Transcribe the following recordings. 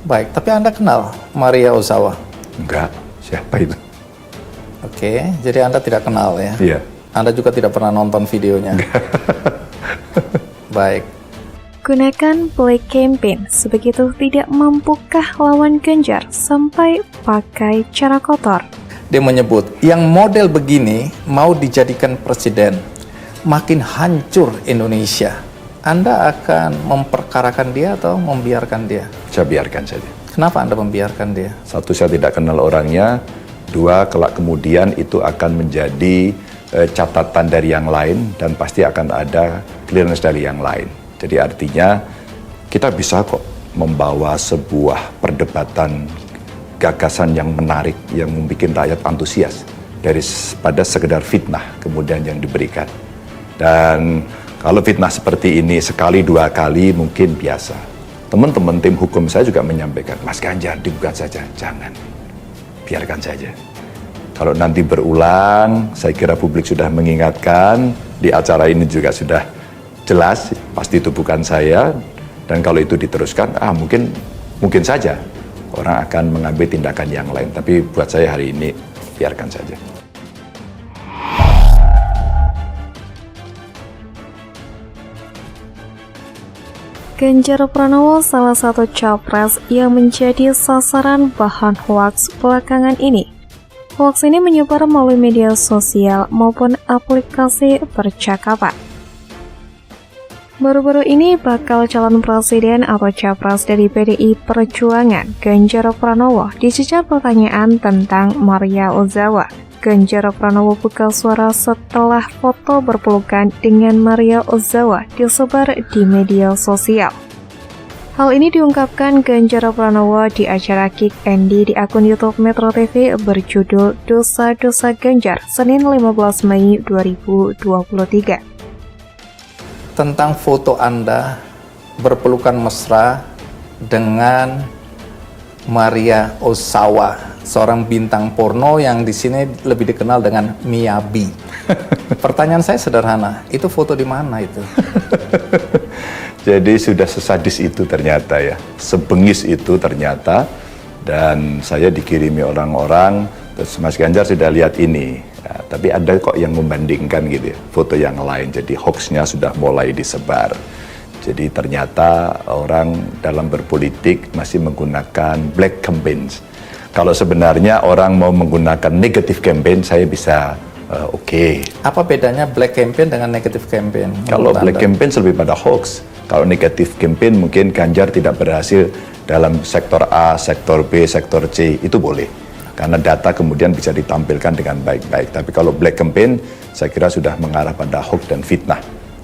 Baik, tapi Anda kenal Maria Ozawa? Enggak, siapa itu? Oke, jadi Anda tidak kenal ya? Iya. Anda juga tidak pernah nonton videonya? Baik. Gunakan black campaign, sebegitu tidak mampukah lawan Ganjar sampai pakai cara kotor? Dia menyebut, yang model begini mau dijadikan presiden, makin hancur Indonesia. Anda akan memperkarakan dia atau membiarkan dia? Saya biarkan saja. Kenapa Anda membiarkan dia? Satu, saya tidak kenal orangnya. Dua, kelak kemudian itu akan menjadi catatan dari yang lain dan pasti akan ada clearance dari yang lain. Jadi artinya kita bisa kok membawa sebuah perdebatan gagasan yang menarik, yang membuat rakyat antusias daripada sekedar fitnah kemudian yang diberikan. Dan kalau fitnah seperti ini sekali dua kali mungkin biasa. Teman-teman tim hukum saya juga menyampaikan, Mas Ganjar digugat saja, jangan. Biarkan saja. Kalau nanti berulang, saya kira publik sudah mengingatkan, di acara ini juga sudah jelas, pasti itu bukan saya, dan kalau itu diteruskan, mungkin saja orang akan mengambil tindakan yang lain. Tapi buat saya hari ini, biarkan saja. Ganjar Pranowo salah satu capres yang menjadi sasaran bahan hoaks belakangan ini. Hoaks ini menyebar melalui media sosial maupun aplikasi percakapan. Baru-baru ini bakal calon presiden atau capres dari PDI Perjuangan, Ganjar Pranowo, dicecar pertanyaan tentang Maria Ozawa. Ganjar Pranowo buka suara setelah foto berpelukan dengan Maria Ozawa disebar di media sosial. Hal ini diungkapkan Ganjar Pranowo di acara Kick Andy di akun YouTube Metro TV berjudul Dosa-Dosa Ganjar, Senin 15 Mei 2023. Tentang foto Anda berpelukan mesra dengan Maria Ozawa, seorang bintang porno yang di sini lebih dikenal dengan Miyabi. Pertanyaan saya sederhana, itu foto di mana itu? Jadi sudah sesadis itu ternyata ya, sebengis itu ternyata, dan saya dikirimi orang-orang, terus Mas Ganjar sudah lihat ini, ya, tapi ada kok yang membandingkan gitu ya, foto yang lain, jadi hoaxnya sudah mulai disebar. Jadi ternyata orang dalam berpolitik masih menggunakan black campaigns. Kalau sebenarnya orang mau menggunakan negative campaign, saya bisa oke. Apa bedanya black campaign dengan negative campaign? Kalau black campaign lebih pada hoax. Kalau negative campaign mungkin Ganjar tidak berhasil dalam sektor A, sektor B, sektor C, itu boleh. Karena data kemudian bisa ditampilkan dengan baik-baik. Tapi kalau black campaign, saya kira sudah mengarah pada hoax dan fitnah.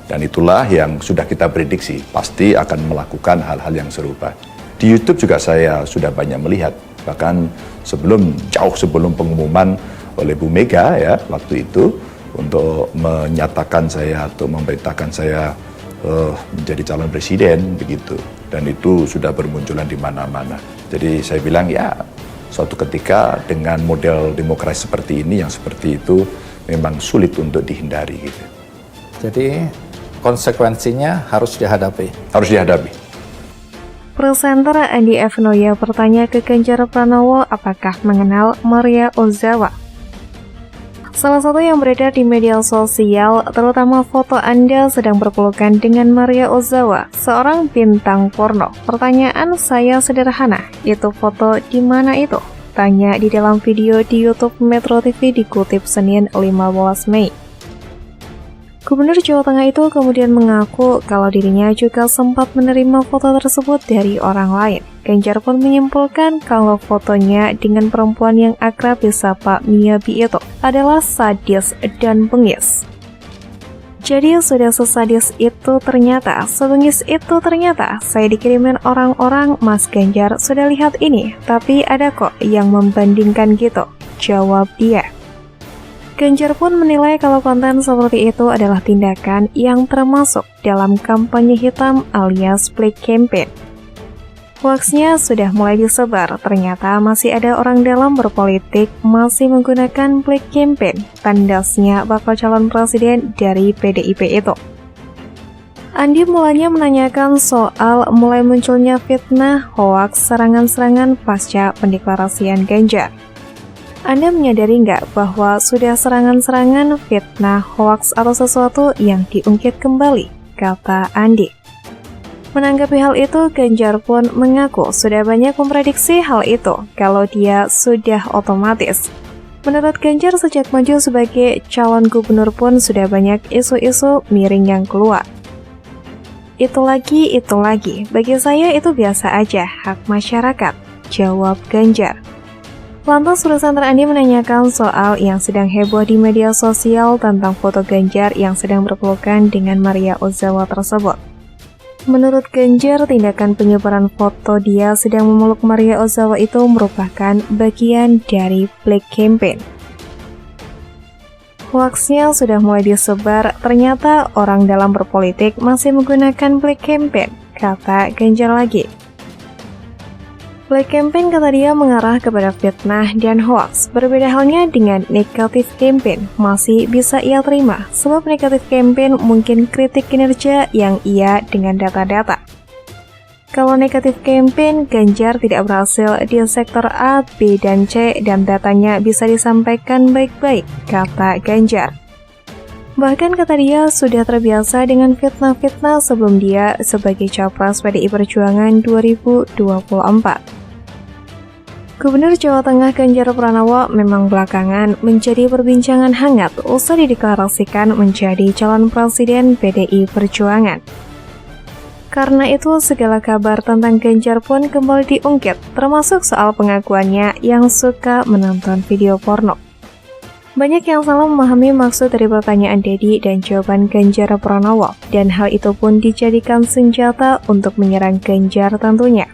Dan itulah yang sudah kita prediksi, pasti akan melakukan hal-hal yang serupa. Di YouTube juga saya sudah banyak melihat, bahkan jauh sebelum pengumuman oleh Bu Mega ya waktu itu untuk menyatakan saya atau memberitakan saya menjadi calon presiden begitu, dan itu sudah bermunculan di mana-mana. Jadi saya bilang ya suatu ketika dengan model demokrasi seperti ini, yang seperti itu memang sulit untuk dihindari gitu. Jadi konsekuensinya harus dihadapi. Harus dihadapi. Presenter Andi F. Noya bertanya ke Ganjar Pranowo apakah mengenal Maria Ozawa. Salah satu yang beredar di media sosial, terutama foto Anda sedang berpelukan dengan Maria Ozawa, seorang bintang porno. Pertanyaan saya sederhana, itu foto di mana itu? Tanya di dalam video di YouTube Metro TV dikutip Senin 15 Mei. Gubernur Jawa Tengah itu kemudian mengaku kalau dirinya juga sempat menerima foto tersebut dari orang lain. Ganjar pun menyimpulkan kalau fotonya dengan perempuan yang akrab disapa Miyabi itu adalah sadis dan bengis. Jadi sudah sesadis itu ternyata, sebengis itu ternyata, saya dikirimin orang-orang, Mas Ganjar sudah lihat ini, tapi ada kok yang membandingkan gitu, jawab dia. Ganjar pun menilai kalau konten seperti itu adalah tindakan yang termasuk dalam kampanye hitam alias black campaign. Hoaxnya sudah mulai disebar, ternyata masih ada orang dalam berpolitik masih menggunakan black campaign, tandasnya bakal calon presiden dari PDIP itu. Andi mulanya menanyakan soal mulai munculnya fitnah, hoaks, serangan-serangan pasca pendeklarasian Ganjar. Anda menyadari nggak bahwa sudah serangan-serangan, fitnah, hoaks, atau sesuatu yang diungkit kembali, kata Andi. Menanggapi hal itu, Ganjar pun mengaku sudah banyak memprediksi hal itu kalau dia sudah otomatis. Menurut Ganjar, sejak maju sebagai calon gubernur pun sudah banyak isu-isu miring yang keluar. Itu lagi, bagi saya itu biasa aja, hak masyarakat, jawab Ganjar. Lantas presenter Andi menanyakan soal yang sedang heboh di media sosial tentang foto Ganjar yang sedang berpelukan dengan Maria Ozawa tersebut. Menurut Ganjar, tindakan penyebaran foto dia sedang memeluk Maria Ozawa itu merupakan bagian dari black campaign. Hoaxnya sudah mulai disebar, ternyata orang dalam berpolitik masih menggunakan black campaign, kata Ganjar lagi. Black campaign, kata dia, mengarah kepada fitnah dan hoax. Berbeda halnya dengan negatif campaign, masih bisa ia terima, sebab negatif campaign mungkin kritik kinerja yang ia dengan data-data. Kalau negatif campaign, Ganjar tidak berhasil di sektor A, B, dan C, dan datanya bisa disampaikan baik-baik, kata Ganjar. Bahkan kata dia sudah terbiasa dengan fitnah-fitnah sebelum dia sebagai capres PDI Perjuangan 2024. Gubernur Jawa Tengah Ganjar Pranowo memang belakangan menjadi perbincangan hangat usai dideklarasikan menjadi calon presiden PDI Perjuangan. Karena itu, segala kabar tentang Ganjar pun kembali diungkit, termasuk soal pengakuannya yang suka menonton video porno. Banyak yang salah memahami maksud dari pertanyaan Dedi dan jawaban Ganjar Pranowo, dan hal itu pun dijadikan senjata untuk menyerang Ganjar tentunya.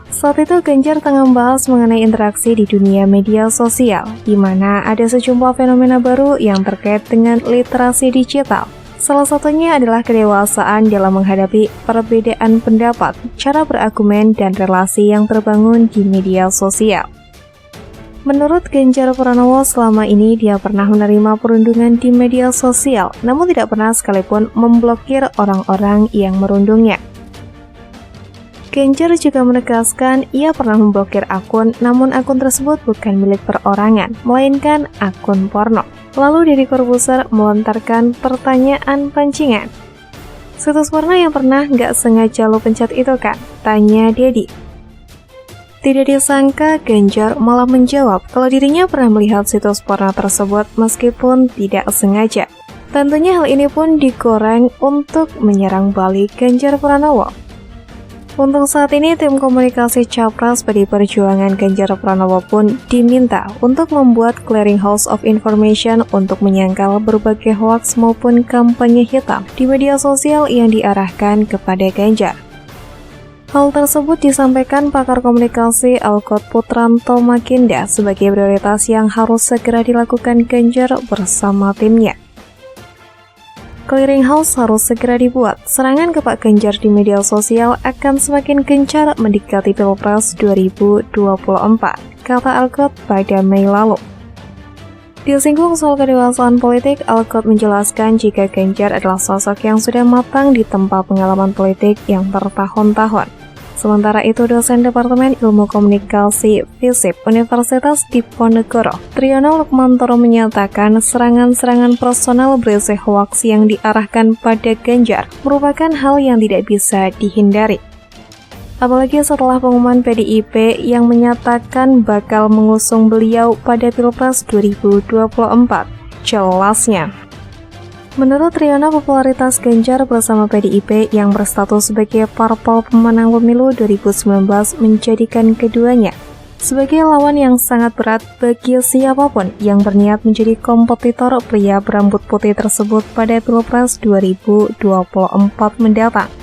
Saat itu Ganjar tengah membahas mengenai interaksi di dunia media sosial, di mana ada sejumlah fenomena baru yang terkait dengan literasi digital. Salah satunya adalah kedewasaan dalam menghadapi perbedaan pendapat, cara berargumen, dan relasi yang terbangun di media sosial. Menurut Ganjar Pranowo, selama ini dia pernah menerima perundungan di media sosial, namun tidak pernah sekalipun memblokir orang-orang yang merundungnya. Ganjar juga menegaskan ia pernah memblokir akun, namun akun tersebut bukan milik perorangan, melainkan akun porno. Lalu Deddy Corbuzier melontarkan pertanyaan pancingan. Situs porno yang pernah nggak sengaja lo pencet itu kan? Tanya Deddy. Tidak disangka Ganjar malah menjawab kalau dirinya pernah melihat situs porno tersebut meskipun tidak sengaja. Tentunya hal ini pun digoreng untuk menyerang balik Ganjar Pranowo. Untuk saat ini, tim komunikasi Capres PDI Perjuangan Ganjar Pranowo pun diminta untuk membuat clearinghouse of information untuk menyangkal berbagai hoaks maupun kampanye hitam di media sosial yang diarahkan kepada Ganjar. Hal tersebut disampaikan pakar komunikasi Alkot Putranto Makinda sebagai prioritas yang harus segera dilakukan Ganjar bersama timnya. Clearinghouse harus segera dibuat. Serangan ke Pak Ganjar di media sosial akan semakin gencar mendekati Pilpres 2024, kata Alkot pada Mei lalu. Disinggung soal kedewasaan politik, Alkot menjelaskan jika Ganjar adalah sosok yang sudah matang di tempat pengalaman politik yang bertahun-tahun. Sementara itu, dosen Departemen Ilmu Komunikasi FISIP Universitas Diponegoro, Triyono Lukmantoro menyatakan serangan-serangan personal berisi hoaks yang diarahkan pada Ganjar merupakan hal yang tidak bisa dihindari. Apalagi setelah pengumuman PDIP yang menyatakan bakal mengusung beliau pada Pilpres 2024. Jelasnya, menurut Triyono, popularitas Ganjar bersama PDIP yang berstatus sebagai parpol pemenang pemilu 2019 menjadikan keduanya sebagai lawan yang sangat berat bagi siapapun yang berniat menjadi kompetitor pria berambut putih tersebut pada Pilpres 2024 mendatang.